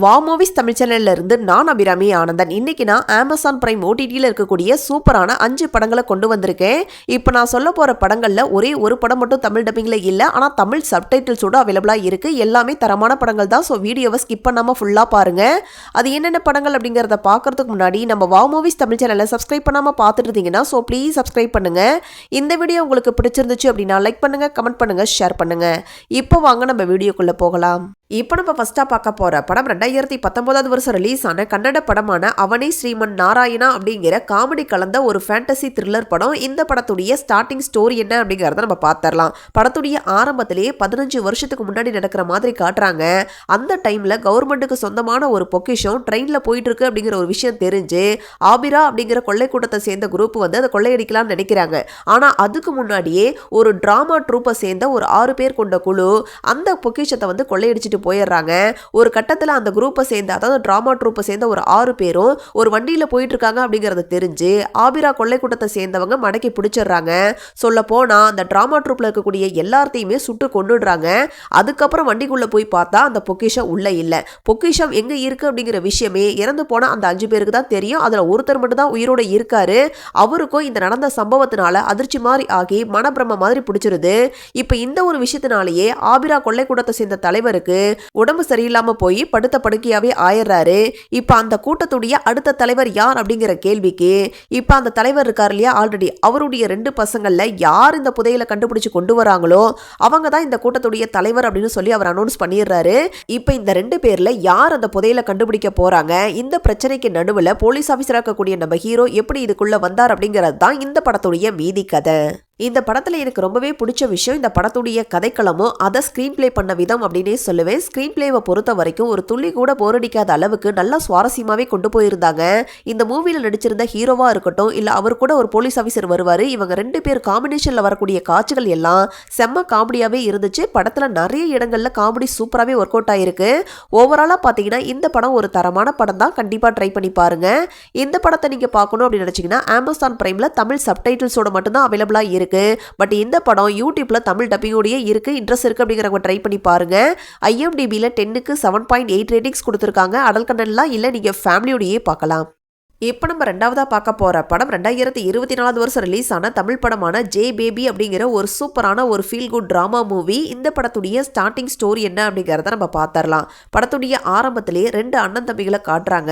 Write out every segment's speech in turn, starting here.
வா மூவிஸ் தமிழ் சேனல்ல இருந்து நான் அபிராமி ஆனந்தன். இன்னைக்கு நான் அமேசான் பிரைம் ஓடிடியில் இருக்கக்கூடிய சூப்பரான 5 படங்களை கொண்டு வந்திருக்கேன். இப்போ நான் சொல்ல போற படங்கள்ல ஒரே ஒரு படம் மட்டும் தமிழ் டப்பிங்ல இல்ல, ஆனா தமிழ் சப்டைட்டில்ஸோட அவைலபிளா இருக்கு. எல்லாமே தரமான படங்கள் தான். ஸோ வீடியோவை ஸ்கிப் பண்ணாம ஃபுல்லா பாருங்க. அது என்னென்ன படங்கள் அப்படிங்கறத பாக்குறதுக்கு முன்னாடி நம்ம வா மூவிஸ் தமிழ் சேனலை சப்ஸ்கிரைப் பண்ணாம பார்த்துட்டு இருந்தீங்கன்னா ஸோ ப்ளீஸ் சப்ஸ்கிரைப் பண்ணுங்க. இந்த வீடியோ உங்களுக்கு பிடிச்சிருந்துச்சு அப்படின்னா லைக் பண்ணுங்க, கமெண்ட் பண்ணுங்க, ஷேர் பண்ணுங்க. இப்போ வாங்க நம்ம வீடியோக்குள்ள போகலாம். இப்போ நம்ம ஃபர்ஸ்டா பார்க்க போற படம் 2019 வருஷம் ரிலீஸ் ஆன கன்னட படமான அவனே ஸ்ரீமன் நாராயணா அப்படிங்கிற காமெடி கலந்த ஒரு ஃபேண்டசி த்ரில்லர் படம். இந்த படத்துடைய ஸ்டார்டிங் ஸ்டோரி என்ன அப்படிங்கறத நம்ம பார்த்தரலாம். படத்துடைய ஆரம்பத்திலேயே 15 வருஷத்துக்கு முன்னாடி நடக்கிற மாதிரி காட்டுறாங்க. அந்த டைம்ல கவர்மெண்ட்டுக்கு சொந்தமான ஒரு பொக்கிஷம் ட்ரெயின்ல போயிட்டு இருக்கு அப்படிங்கிற ஒரு விஷயம் தெரிஞ்சு ஆபிரா அப்படிங்கிற கொள்ளை கூட்டத்தை சேர்ந்த குரூப் வந்து அதை கொள்ளையடிக்கலாம்னு நினைக்கிறாங்க. ஆனா அதுக்கு முன்னாடியே ஒரு டிராமா ட்ரூப்பை சேர்ந்த ஒரு 6 பேர் கொண்ட குழு அந்த பொக்கிஷத்தை வந்து கொள்ளையடிச்சிட்டு போயிடுறாங்க. ஒரு கட்டத்தில் அந்த குரூப்பை சேர்ந்த, அதாவது டிராமா ட்ரூப்பை சேர்ந்த ஒரு 6 பேரும் ஒரு வண்டியில் போயிட்டு இருக்காங்க அப்படிங்கறத தெரிஞ்சு ஆபிரா கொள்ளை கூட்டத்தை சேர்ந்தவங்க மடக்கி பிடிச்சிடுறாங்க. சொல்ல போனா அந்த டிராமா ட்ரூப்ல இருக்கக்கூடிய எல்லாத்தையுமே சுட்டு கொண்டுடுறாங்க. அதுக்கப்புறம் வண்டிக்குள்ள போய் பார்த்தா அந்த பொக்கிஷம் உள்ள இல்ல. பொக்கிஷம் எங்க இருக்கு அப்படிங்கிற விஷயமே இறந்து போன அந்த 5 பேருக்கு தான் தெரியும். அதுல ஒருத்தர் மட்டும் தான் உயிரோட இருக்காரு. அவருக்கும் இந்த நடந்த சம்பவத்தினால அதிர்ச்சி மாதிரி ஆகி மனப்பிரம மாதிரி பிடிச்சிருது. இப்ப இந்த ஒரு விஷயத்தினாலேயே ஆபிரா கொள்ளை கூட்டத்தை சேர்ந்த தலைவருக்கு உடம்பு சரியில்லாம போய் படுத்த படுக்கையாவே ஆயிடுறாரு. இப்ப அந்த கூட்டத்துடைய அடுத்த தலைவர் யார் அப்படிங்கிற கேள்விக்கு இப்ப அந்த தலைவர் இருக்காரு இல்லையா, ஆல்ரெடி அவருடைய 2 பசங்கள்ல யார் இந்த புதையலை கண்டுபிடிச்சு கொண்டு வராங்களோ அவங்க தான் இந்த கூட்டத்துடைய தலைவர் அப்படின்னு சொல்லி அவர் அனௌன்ஸ் பண்ணிடுறாரு. இப்ப இந்த 2 பேர்ல யார் அந்த புதையலை கண்டுபிடிக்க போறாங்க, இந்த பிரச்சனைக்கு நடுவுல போலீஸ் ஆபீசரா இருக்கக்கூடிய நம்ம ஹீரோ எப்படி இதுக்குள்ள வந்தார் அப்படிங்கிறது தான் இந்த படத்துடைய மீதி கதை. இந்த படத்துல எனக்கு ரொம்பவே பிடிச்ச விஷயம் இந்த படத்துடைய கதைக்களமும் அதை ஸ்கிரீன் பிளே பண்ண விதம் அப்படின்னே சொல்லுவேன். ஸ்கிரீன் பிளேவை பொறுத்த வரைக்கும் ஒரு துளி கூட போர் அடிக்காத அளவுக்கு நல்லா சுவாரஸ்யமாவே கொண்டு போயிருந்தாங்க. இந்த மூவில நடிச்சிருந்த ஹீரோவா இருக்கட்டும் இல்ல அவர் கூட ஒரு போலீஸ் ஆபீசர் வருவாரு, இவங்க 2 பேர் காம்பினேஷன்ல வரக்கூடிய காட்சிகள் எல்லாம் செம்ம காமெடியாவே இருந்துச்சு. படத்துல நிறைய இடங்கள்ல காமெடி சூப்பராகவே ஒர்க் அவுட் ஆயிருக்கு. ஓவராலா பாத்தீங்கன்னா இந்த படம் ஒரு தரமான படம் தான். கண்டிப்பா ட்ரை பண்ணி பாருங்க. இந்த படத்தை நீங்க பார்க்கணும் அப்படின்னு நினைச்சீங்கன்னா அமேசான் பிரைம்ல தமிழ் சப்டைட்டில்ஸோட மட்டும்தான் அவைலபிளா இருக்கு. பட் இந்த படம் யூடியூப்ல தமிழ் டப்பிங்கோடயே இருக்கு. இன்ட்ரெஸ்ட் இருக்கு அப்படிங்கறவங்க ட்ரை பண்ணி பாருங்க. IMDbல 10க்கு 7.8 ரேட்டிங்ஸ் கொடுத்திருக்காங்க. அடல்ட் கண்டென்ட்லாம் இல்ல, நீங்க ஃபேமிலியோடயே பார்க்கலாம். இப்போ நம்ம ரெண்டாவதா பார்க்க போற படம் 2024 வருஷம் ரிலீஸ் ஆன தமிழ் படமான ஜே பேபி அப்படிங்கிற ஒரு சூப்பரான ஒரு ஃபீல் குட் டிராமா மூவி. இந்த படத்துடைய ஸ்டார்டிங் ஸ்டோரி என்ன அப்படிங்கறத நம்ம பார்த்தரலாம். படத்துடைய ஆரம்பத்திலே 2 அண்ணன் தம்பிகளை காட்டுறாங்க.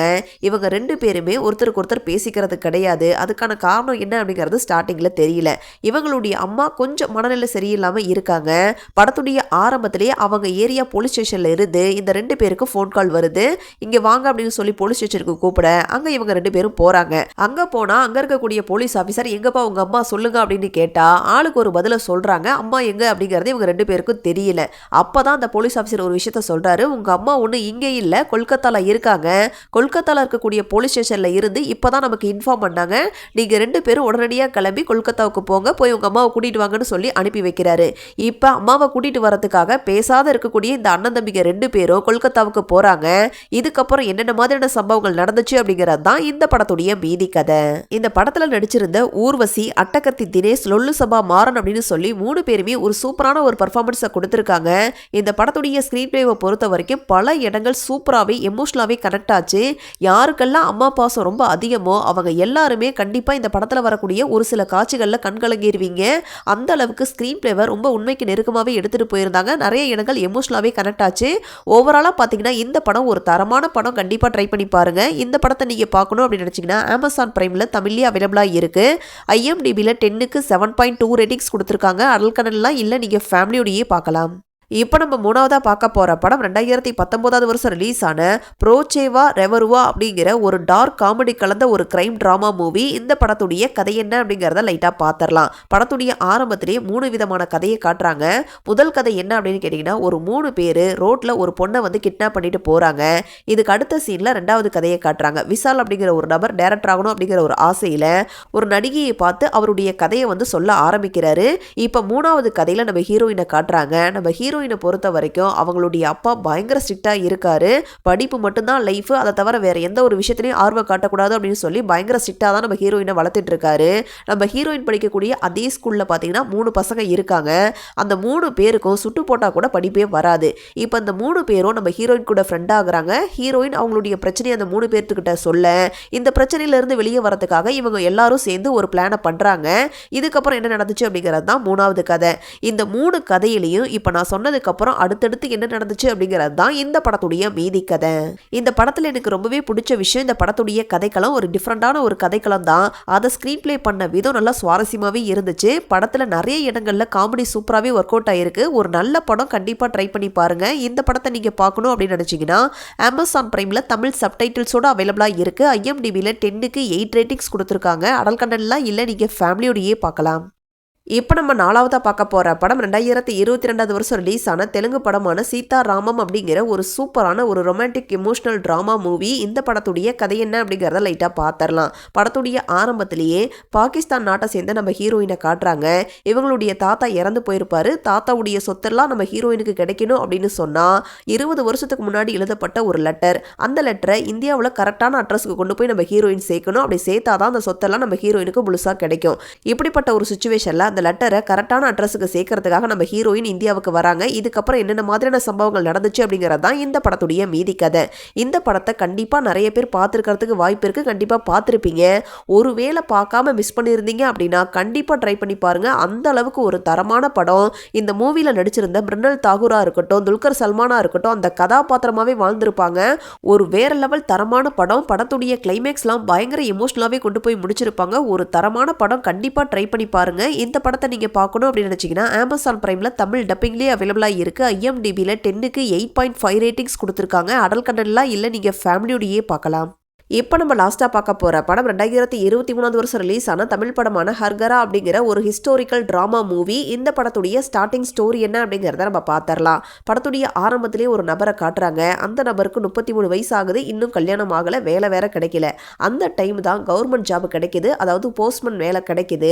இவங்க 2 பேருமே ஒருத்தருக்கு ஒருத்தர் பேசிக்கிறது கிடையாது. அதுக்கான காரணம் என்ன அப்படிங்கிறது ஸ்டார்டிங்ல தெரியல. இவங்களுடைய அம்மா கொஞ்சம் மனநிலை சரியில்லாம இருக்காங்க. படத்துடைய ஆரம்பத்திலே அவங்க ஏரியா போலீஸ் ஸ்டேஷன்ல இருந்து இந்த 2 பேருக்கு ஃபோன் கால் வருது. இங்க வாங்க அப்படின்னு சொல்லி போலீஸ் ஸ்டேஷனுக்கு கூப்பிட அங்க இவங்க 2 பேரும் போறாங்க. அங்க போனா அங்க இருக்கக்கூடிய போலீஸ் ஆபீசர் எங்கப்பா உங்க அம்மா சொல்லுங்க அப்படின்னு கேட்டா ஆளுக்கு ஒரு பதில சொல்றாங்க. அம்மா எங்க அப்படிங்கறது இவங்க 2 பேருக்கும் தெரியல. அப்பதான் அந்த போலீஸ் ஆபீசர் ஒரு விஷயத்த சொல்றாரு. உங்க அம்மா ஒண்ணு இங்க இல்ல, கொல்கத்தால இருக்காங்க. கொல்கத்தால இருக்கக்கூடிய போலீஸ் ஸ்டேஷன்ல இருந்து இப்பதான் நமக்கு இன்ஃபார்ம் பண்ணாங்க. நீங்க 2 பேரும் உடனடியா கிளம்பி கொல்கத்தாவுக்கு போங்க, போய் உங்க அம்மாவை கூட்டிட்டு வாங்கன்னு சொல்லி அனுப்பி வைக்கிறாரு. இப்ப அம்மாவை கூட்டிட்டு வரதுக்காக பேசாத இருக்கக்கூடிய இந்த அண்ணன் தம்பிங்க 2 பேரும் கொல்கத்தாவுக்கு போறாங்க. இதுக்கப்புறம் என்னென்ன மாதிரியான சம்பவங்கள் நடந்துச்சு அப்படிங்கிறது தான் இந்த படத்துடைய மீதி கதை. இந்த படத்துல நடிச்சிருந்த ஊர்வசி, அட்டகத்தி தினேஷ், லொல்லு சபா மாறன் அப்படின்னு சொல்லி 3 பேருமே ஒரு சூப்பரான ஒரு பெர்ஃபார்மன்ஸை கொடுத்திருக்காங்க. இந்த படத்துடைய ஸ்கிரீன் பிளேவை பொறுத்த வரைக்கும் பல இடங்கள் சூப்பராகவே எமோஷனலாவே கனெக்ட் ஆச்சு. யாருக்கெல்லாம் அம்மா பாசம் ரொம்ப அதிகமோ அவங்க எல்லாருமே கண்டிப்பா இந்த படத்துல வரக்கூடிய ஒரு சில காட்சிகள்ல கண்கலங்கிடுவீங்க. அந்த அளவுக்கு ஸ்கிரீன் பிளேவை ரொம்ப உண்மைக்கு நெருக்கமாவே எடுத்துட்டு போயிருந்தாங்க. நிறைய இடங்கள் எமோஷனலாவே கனெக்ட் ஆச்சு. ஓவராலா பாத்தீங்கன்னா இந்த படம் ஒரு தரமான படம். கண்டிப்பா ட்ரை பண்ணி பாருங்க. இந்த படத்தை நீங்க பார்க்கணும் அப்படின்னு நினைச்சீங்கன்னா அமேசான் பிரைம்ல தமிழ்லயே அவைலபிளா இருக்கு. IMDbல 10க்கு 7.2 ரேட்டிங்ஸ் கொடுத்திருக்காங்க. அடல்ட் கண்டென்ட்லாம் இல்ல, நீங்க ஃபேமிலியோடயே பார்க்கலாம். இப்போ நம்ம மூணாவதா பார்க்க போற படம் 2019 வருஷம் ரிலீஸ் ஆன ப்ரோச்சேவா ரெவருவா அப்படிங்கிற ஒரு டார்க் காமெடி கலந்த ஒரு கிரைம் டிராமா மூவி. இந்த படத்துடைய கதை என்ன அப்படிங்கறத லைட்டா பார்த்தரலாம். படத்துடைய ஆரம்பத்திலே 3 விதமான கதையை காட்டுறாங்க. முதல் கதை என்ன அப்படின்னு கேட்டீங்கன்னா, ஒரு 3 பேரு ரோட்ல ஒரு பொண்ணை வந்து கிட்னாப் பண்ணிட்டு போறாங்க. இதுக்கு அடுத்த சீன்ல 2வது கதையை காட்டுறாங்க. விஷால் அப்படிங்கிற ஒரு நபர் டைரக்டர் ஆகணும் அப்படிங்கிற ஒரு ஆசையில ஒரு நடிகையை பார்த்து அவருடைய கதையை வந்து சொல்ல ஆரம்பிக்கிறாரு. இப்ப 3வது கதையில நம்ம ஹீரோயினை காட்டுறாங்க. நம்ம ஹீரோயின் ஹீரோயினை பொறுத்த வரைக்கும் அவங்களுடைய அப்பா பயங்கர ஸ்ட்ரிக்டாக இருக்காரு. படிப்பு மட்டும்தான் லைஃப், அதை தவிர வேற எந்த ஒரு விஷயத்திலையும் ஆர்வம் காட்டக்கூடாது அப்படின்னு சொல்லி பயங்கர ஸ்ட்ரிக்டாக தான் நம்ம ஹீரோயினை வளர்த்துட்டு இருக்காரு. நம்ம ஹீரோயின் படிக்கக்கூடிய அதே ஸ்கூலில் பார்த்தீங்கன்னா 3 பசங்க இருக்காங்க. அந்த 3 பேருக்கும் சுட்டு போட்டால் கூட படிப்பே வராது. இப்போ அந்த 3 பேரும் நம்ம ஹீரோயின் கூட ஃப்ரெண்ட் ஆகுறாங்க. ஹீரோயின் அவங்களுடைய பிரச்சனையை அந்த 3 பேர்த்துக்கிட்ட சொல்ல இந்த பிரச்சனையிலேருந்து வெளியே வரதுக்காக இவங்க எல்லாரும் சேர்ந்து ஒரு பிளானை பண்ணுறாங்க. இதுக்கப்புறம் என்ன நடந்துச்சு அப்படிங்கிறது தான் 3வது கதை. இந்த 3 கதையிலையும் இப்போ நான் சொன்னதுக்கப்புறம் அடுத்தடுத்து என்ன நடந்துச்சு அப்படிங்கிறது தான் இந்த படத்துடைய மீதி கதை. இந்த படத்தில் எனக்கு ரொம்பவே பிடிச்ச விஷயம் இந்த படத்துடைய கதைக்களம் ஒரு டிஃப்ரெண்டான ஒரு கதைக்களம் தான். அதை ஸ்க்ரீன் பிளே பண்ண விதம் நல்லா சுவாரஸ்யமாகவே இருந்துச்சு. படத்தில் நிறைய இடங்களில் காமெடி சூப்பராகவே ஒர்க் அவுட் ஆயிருக்கு. ஒரு நல்ல படம், கண்டிப்பாக ட்ரை பண்ணி பாருங்க. இந்த படத்தை நீங்கள் பார்க்கணும் அப்படின்னு நினச்சிங்கன்னா அமேசான் பிரைமில் தமிழ் சப்டைட்டில்ஸோட அவைலபிளாக இருக்குது. IMDbல 10க்கு 8 ரேட்டிங்ஸ் கொடுத்துருக்காங்க. அடல் கண்டென்ட்லாம் இல்லை, நீங்கள் ஃபேமிலியோடையே பார்க்கலாம். இப்போ நம்ம 4வதா பார்க்க போகிற படம் 2022 வருஷம் ரிலீஸ் ஆன தெலுங்கு படமான சீதா ராமம் அப்படிங்கிற ஒரு சூப்பரான ஒரு ரொமான்டிக் எமோஷனல் ட்ராமா மூவி. இந்த படத்துடைய கதை என்ன அப்படிங்கிறத லைட்டாக பார்த்துடலாம். படத்துடைய ஆரம்பத்திலேயே பாகிஸ்தான் நாட்டை சேர்ந்த நம்ம ஹீரோயினை காட்டுறாங்க. இவங்களுடைய தாத்தா இறந்து போயிருப்பாரு. தாத்தாவுடைய சொத்தெல்லாம் நம்ம ஹீரோயினுக்கு கிடைக்கணும் அப்படின்னு சொன்னால் 20 வருஷத்துக்கு முன்னாடி எழுதப்பட்ட ஒரு லெட்டர். அந்த லெட்டரை இந்தியாவில் கரெக்டான அட்ரஸுக்கு கொண்டு போய் நம்ம ஹீரோயின் சேர்க்கணும். அப்படி சேர்த்தாதான் அந்த சொத்தெல்லாம் நம்ம ஹீரோயினுக்கு முழுசாக கிடைக்கும். இப்படிப்பட்ட ஒரு சுச்சுவேஷனில் அந்த லெட்டரை கரெக்டான அட்ரஸுக்கு சேர்க்கறதுக்காக நம்ம ஹீரோயின் இந்தியாவுக்கு வராங்க. இதுக்கப்புறம் என்னென்ன மாதிரியான சம்பவங்கள் நடந்துச்சு அப்படிங்கிறது தான் இந்த படத்துடைய மீதி கதை. இந்த படத்தை கண்டிப்பாக நிறைய பேர் பார்த்துருக்கிறதுக்கு வாய்ப்பு இருக்குது. கண்டிப்பாக பார்த்துருப்பீங்க. ஒருவேளை பார்க்காம மிஸ் பண்ணியிருந்தீங்க அப்படின்னா கண்டிப்பாக ட்ரை பண்ணி பாருங்கள். அந்த அளவுக்கு ஒரு தரமான படம். இந்த மூவியில் நடிச்சிருந்த மிருணல் தாகூராக இருக்கட்டும், துல்கர் சல்மானாக இருக்கட்டும், அந்த கதாபாத்திரமாகவே வாழ்ந்திருப்பாங்க. ஒரு வேற லெவல் தரமான படம். படத்துடைய கிளைமேக்ஸ்லாம் பயங்கர எமோஷனலாகவே கொண்டு போய் முடிச்சிருப்பாங்க. ஒரு தரமான படம், கண்டிப்பாக ட்ரை பண்ணி பாருங்க. இந்த படத்தை நீங்கள் பார்க்கணும் அப்படின்னு நினச்சிங்கன்னா அமேசான் பிரைமில் தமிழ் டப்பிங்லேயே அவைலபிளாக இருக்குது. IMDbல 10க்கு 8.5 ரேட்டிங்ஸ் கொடுத்துருக்காங்க. அடல் கண்டென்ட்லாம் இல்லை, நீங்கள் ஃபேமிலியோடையே பார்க்கலாம். இப்போ நம்ம லாஸ்ட்டாக பார்க்க போகிற படம் 2023 வருஷம் ரிலீஸ் ஆன தமிழ் படமான ஹர்கரா அப்படிங்கிற ஒரு ஹிஸ்டோரிக்கல் ட்ராமா மூவி. இந்த படத்துடைய ஸ்டார்டிங் ஸ்டோரி என்ன அப்படிங்கிறத நம்ம பார்த்துடலாம். படத்துடைய ஆரம்பத்திலே ஒரு நபரை காட்டுறாங்க. அந்த நபருக்கு 33 வயசு ஆகுது. இன்னும் கல்யாணம் ஆகலை, வேலை வேற கிடைக்கல. அந்த டைம் தான் கவர்மெண்ட் ஜாப் கிடைக்கிது, அதாவது போஸ்ட்மேன் வேலை கிடைக்கிது.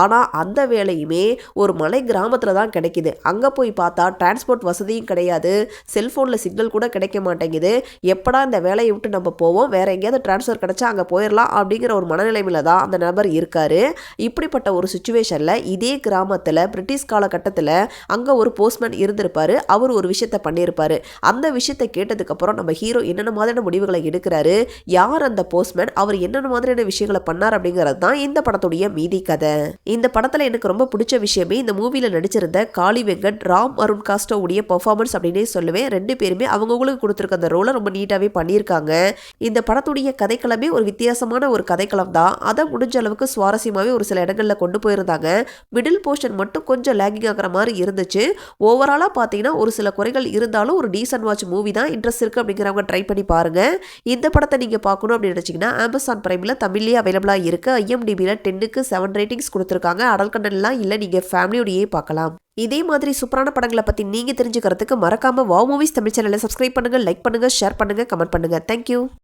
ஆனால் அந்த வேலையுமே ஒரு மலை கிராமத்தில் தான் கிடைக்கிது. அங்கே போய் பார்த்தா டிரான்ஸ்போர்ட் வசதியும் கிடையாது, செல்ஃபோனில் சிக்னல் கூட கிடைக்க மாட்டேங்குது. எப்படா இந்த வேலையை விட்டு நம்ம போவோம், வேற எங்கேயாவது ட்ரான்ஸ்ஃபர் கிடைச்சா அங்கே போயிடலாம் அப்படிங்கிற ஒரு மனநிலைமையில தான் அந்த நபர் இருக்காரு. இப்படிப்பட்ட ஒரு சுச்சுவேஷனில் இதே கிராமத்தில் பிரிட்டிஷ் காலகட்டத்தில் அங்கே ஒரு போஸ்ட்மேன் இருந்திருப்பாரு. அவர் ஒரு விஷயத்த பண்ணியிருப்பாரு. அந்த விஷயத்தை கேட்டதுக்கப்புறம் நம்ம ஹீரோ என்னென்ன மாதிரியான முடிவுகளை எடுக்கிறாரு, யார் அந்த போஸ்ட்மேன், அவர் என்னென்ன மாதிரியான விஷயங்களை பண்ணார் அப்படிங்கிறது தான் இந்த படத்துடைய மீதி கதை. இந்த படத்தில் எனக்கு ரொம்ப பிடிச்ச விஷயமே இந்த மூவியில் நடிச்சிருந்த காளி வெங்கட், ராம் அருண் காஸ்டோவுடைய பெர்ஃபார்மன்ஸ் அப்படின்னே சொல்லுவேன். 2 பேருமே அவங்களுக்கு கொடுத்துருக்க அந்த ரோலை ரொம்ப நீட்டாகவே பண்ணியிருக்காங்க. இந்த படத்துடைய கதைக்களமே ஒரு வித்தியாசமான ஒரு கதைக்களம் தான். அதை முடிஞ்ச அளவுக்கு சுவாரஸ்யமாகவே ஒரு சில இடங்களில் கொண்டு போயிருந்தாங்க. மிடில் போர்ஷன் மட்டும் கொஞ்சம் லேகிங் ஆகிற மாதிரி இருந்துச்சு. ஓவராலாக பார்த்தீங்கன்னா ஒரு சில குறைகள் இருந்தாலும் ஒரு டீசன்ட் வாட்ச் மூவி தான். இன்ட்ரெஸ்ட் இருக்குது அப்படிங்கிறவங்க ட்ரை பண்ணி பாருங்கள். இந்த படத்தை நீங்கள் பார்க்கணும் அப்படின்னு நினச்சிங்கன்னா அமேசான் பிரைமில் தமிழ்லேயே அவைலபிளாக இருக்குது. IMDbல 10க்கு 7 ரேட்டிங்ஸ் கொடுத்துருக்காங்க. அடல் கண்டென்ட்லாம் இல்லை, நீங்கள் ஃபேமிலியோடையே பார்க்கலாம். இதே மாதிரி சூப்பரான படங்களை பற்றி நீங்கள் தெரிஞ்சுக்கிறதுக்கு மறக்காமல் வாவ் மூவிஸ் தமிழ் சேனலை சப்ஸ்கிரைப் பண்ணுங்கள், லைக் பண்ணுங்கள், ஷேர் பண்ணுங்கள், கமெண்ட் பண்ணுங்கள். தேங்க்யூ.